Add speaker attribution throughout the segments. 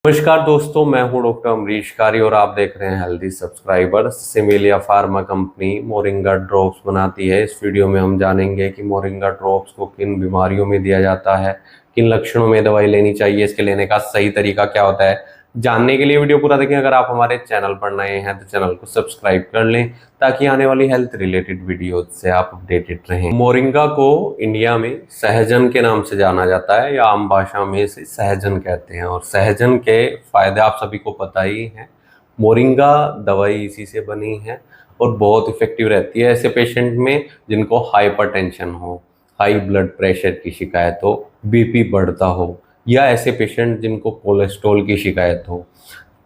Speaker 1: नमस्कार दोस्तों, मैं हूं डॉक्टर अमरीश कारी और आप देख रहे हैं healthy subscribers. Similia pharma company moringa drops बनाती है। इस वीडियो में हम जानेंगे कि मोरिंगा ड्रॉप्स को किन बीमारियों में दिया जाता है, किन लक्षणों में दवाई लेनी चाहिए, इसके लेने का सही तरीका क्या होता है। जानने के लिए वीडियो पूरा देखें। अगर आप हमारे चैनल पर नए हैं तो चैनल को सब्सक्राइब कर लें ताकि आने वाली हेल्थ रिलेटेड वीडियो से आप अपडेटेड रहें। मोरिंगा को इंडिया में सहजन के नाम से जाना जाता है या आम भाषा में इसे सहजन कहते हैं। और सहजन के फायदे आप सभी को पता ही हैं। मोरिंगा दवाई इसी से बनी है और बहुत इफेक्टिव रहती है ऐसे पेशेंट में जिनको हाइपरटेंशन हो, हाई ब्लड प्रेशर की शिकायत हो, बीपी बढ़ता हो, या ऐसे पेशेंट जिनको कोलेस्ट्रॉल की शिकायत हो,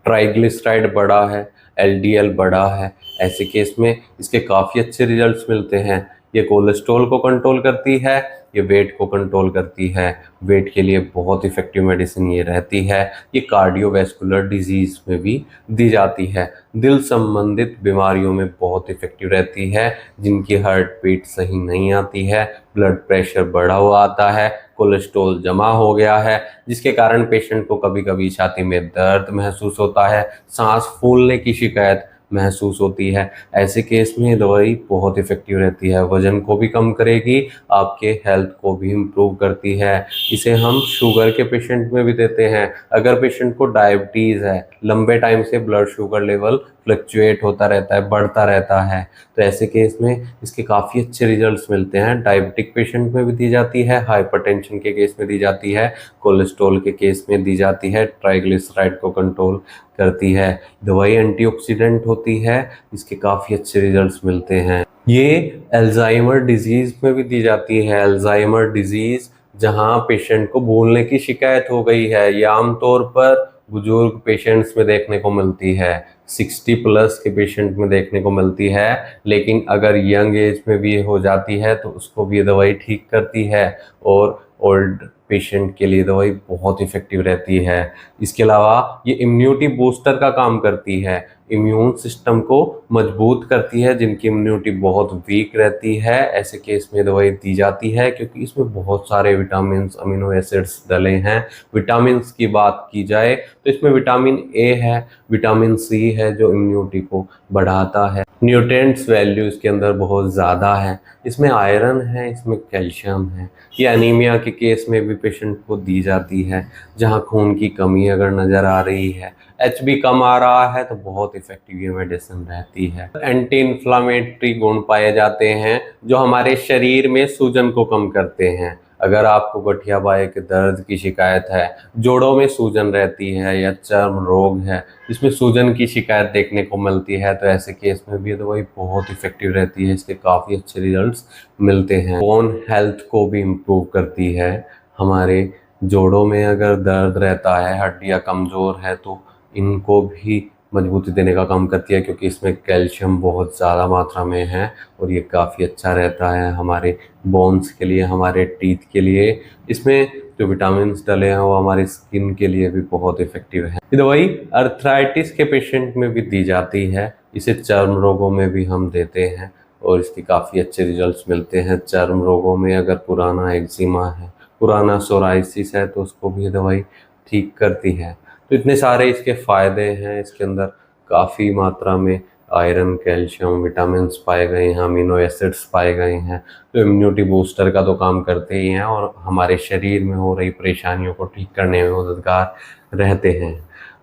Speaker 1: ट्राइग्लिसराइड बढ़ा है, एलडीएल बढ़ा है। ऐसे केस में इसके काफ़ी अच्छे रिजल्ट्स मिलते हैं। ये कोलेस्ट्रॉल को कंट्रोल करती है, ये वेट को कंट्रोल करती है। वेट के लिए बहुत इफेक्टिव मेडिसिन ये रहती है। ये कार्डियोवैस्कुलर डिजीज़ में भी दी जाती है। दिल संबंधित बीमारियों में बहुत इफेक्टिव रहती है। जिनकी हार्ट बीट सही नहीं आती है, ब्लड प्रेशर बढ़ा हुआ आता है, कोलेस्ट्रॉल जमा हो गया है, जिसके कारण पेशेंट को कभी कभी छाती में दर्द महसूस होता है, सांस फूलने की शिकायत महसूस होती है। ऐसे केस में दवाई बहुत इफेक्टिव रहती है। वजन को भी कम करेगी, आपके हेल्थ को भी इम्प्रूव करती है। इसे हम शुगर के पेशेंट में भी देते हैं। अगर पेशेंट को डायबिटीज़ है, लंबे टाइम से ब्लड शुगर लेवल फ्लक्चुएट होता रहता है, बढ़ता रहता है, तो ऐसे केस में इसके काफ़ी अच्छे रिजल्ट्स मिलते हैं। डायबिटिक पेशेंट में भी दी जाती है, हाइपरटेंशन के केस में दी जाती है, कोलेस्ट्रॉल के केस में दी जाती है, ट्राइग्लिसराइड को कंट्रोल करती है। दवाई एंटीऑक्सीडेंट होती है, इसके काफ़ी अच्छे रिजल्ट्स मिलते हैं। ये अल्जाइमर डिजीज़ में भी दी जाती है। अल्जाइमर डिजीज़ जहाँ पेशेंट को भूलने की शिकायत हो गई है, ये आमतौर पर बुजुर्ग पेशेंट्स में देखने को मिलती है, 60 प्लस के पेशेंट में देखने को मिलती है। लेकिन अगर यंग एज में भी हो जाती है तो उसको भी ये दवाई ठीक करती है। और ओल्ड पेशेंट के लिए दवाई बहुत इफेक्टिव रहती है। इसके अलावा ये इम्यूनिटी बूस्टर का काम करती है, इम्यून सिस्टम को मजबूत करती है। जिनकी इम्यूनिटी बहुत वीक रहती है, ऐसे केस में दवाई दी जाती है क्योंकि इसमें बहुत सारे विटामिन, अमीनो एसिड्स डले हैं। विटामिन की बात की जाए तो इसमें विटामिन ए है, विटामिन सी है जो इम्यूनिटी को बढ़ाता है। न्यूट्रिएंट्स वैल्यू इसके अंदर बहुत ज़्यादा है। इसमें आयरन है, इसमें कैल्शियम है। ये एनीमिया के केस में भी पेशेंट को दी जाती है, जहाँ खून की कमी अगर नज़र आ रही है, एचबी कम आ रहा है, तो बहुत इफेक्टिव ये मेडिसिन रहती है। एंटी इन्फ्लामेटरी गुण पाए जाते हैं जो हमारे शरीर में सूजन को कम करते हैं। अगर आपको गठिया बाहे के दर्द की शिकायत है, जोड़ों में सूजन रहती है, या चर्म रोग है जिसमें सूजन की शिकायत देखने को मिलती है, तो ऐसे केस में भी ये दवाई बहुत इफेक्टिव रहती है। इसके काफ़ी अच्छे रिजल्ट्स मिलते हैं। बोन हेल्थ को भी इम्प्रूव करती है। हमारे जोड़ों में अगर दर्द रहता है, हड्डियाँ कमज़ोर है, तो इनको भी मजबूती देने का काम करती है क्योंकि इसमें कैल्शियम बहुत ज़्यादा मात्रा में है। और ये काफ़ी अच्छा रहता है हमारे बोन्स के लिए, हमारे टीथ के लिए। इसमें जो विटामिन डले हैं वो हमारी स्किन के लिए भी बहुत इफेक्टिव है। ये दवाई अर्थराइटिस के पेशेंट में भी दी जाती है। इसे चर्म रोगों में भी हम देते हैं और इसके काफ़ी अच्छे रिजल्ट्स मिलते हैं। चर्म रोगों में अगर पुराना एक्जिमा है, पुराना सोराइसिस है, तो उसको भी दवाई ठीक करती है। तो इतने सारे इसके फ़ायदे हैं। इसके अंदर काफ़ी मात्रा में आयरन, कैल्शियम, विटामिन्स पाए गए हैं, अमीनो एसिड्स पाए गए हैं, जो इम्यूनिटी बूस्टर का तो काम करते ही हैं और हमारे शरीर में हो रही परेशानियों को ठीक करने में मददगार रहते हैं।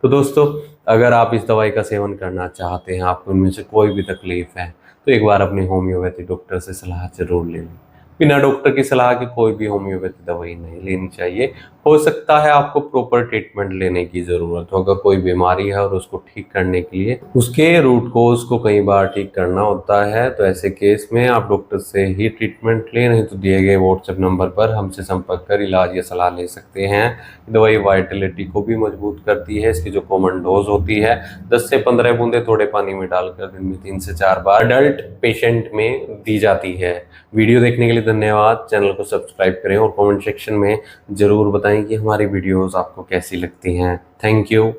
Speaker 1: तो दोस्तों, अगर आप इस दवाई का सेवन करना चाहते हैं, आपको इनमें से कोई भी तकलीफ़ है, तो एक बार अपने होम्योपैथी डॉक्टर से सलाह ज़रूर ले लें। बिना डॉक्टर की सलाह के कोई भी होम्योपैथी दवाई नहीं लेनी चाहिए। हो सकता है आपको प्रॉपर ट्रीटमेंट लेने की ज़रूरत हो। अगर कोई बीमारी है और उसको ठीक करने के लिए उसके रूट कोज को कई बार ठीक करना होता है, तो ऐसे केस में आप डॉक्टर से ही ट्रीटमेंट लें, नहीं तो दिए गए व्हाट्सएप नंबर पर हमसे संपर्क कर इलाज या सलाह ले सकते हैं। दवाई वाइटलिटी को भी मजबूत करती है। इसकी जो कॉमन डोज होती है 10 से 15 बूंदे थोड़े पानी में डालकर दिन में 3 से 4 बार अडल्ट पेशेंट में दी जाती है। वीडियो देखने के लिए धन्यवाद। चैनल को सब्सक्राइब करें और कमेंट सेक्शन में ज़रूर बताएं कि हमारी वीडियोस आपको कैसी लगती हैं। Thank you.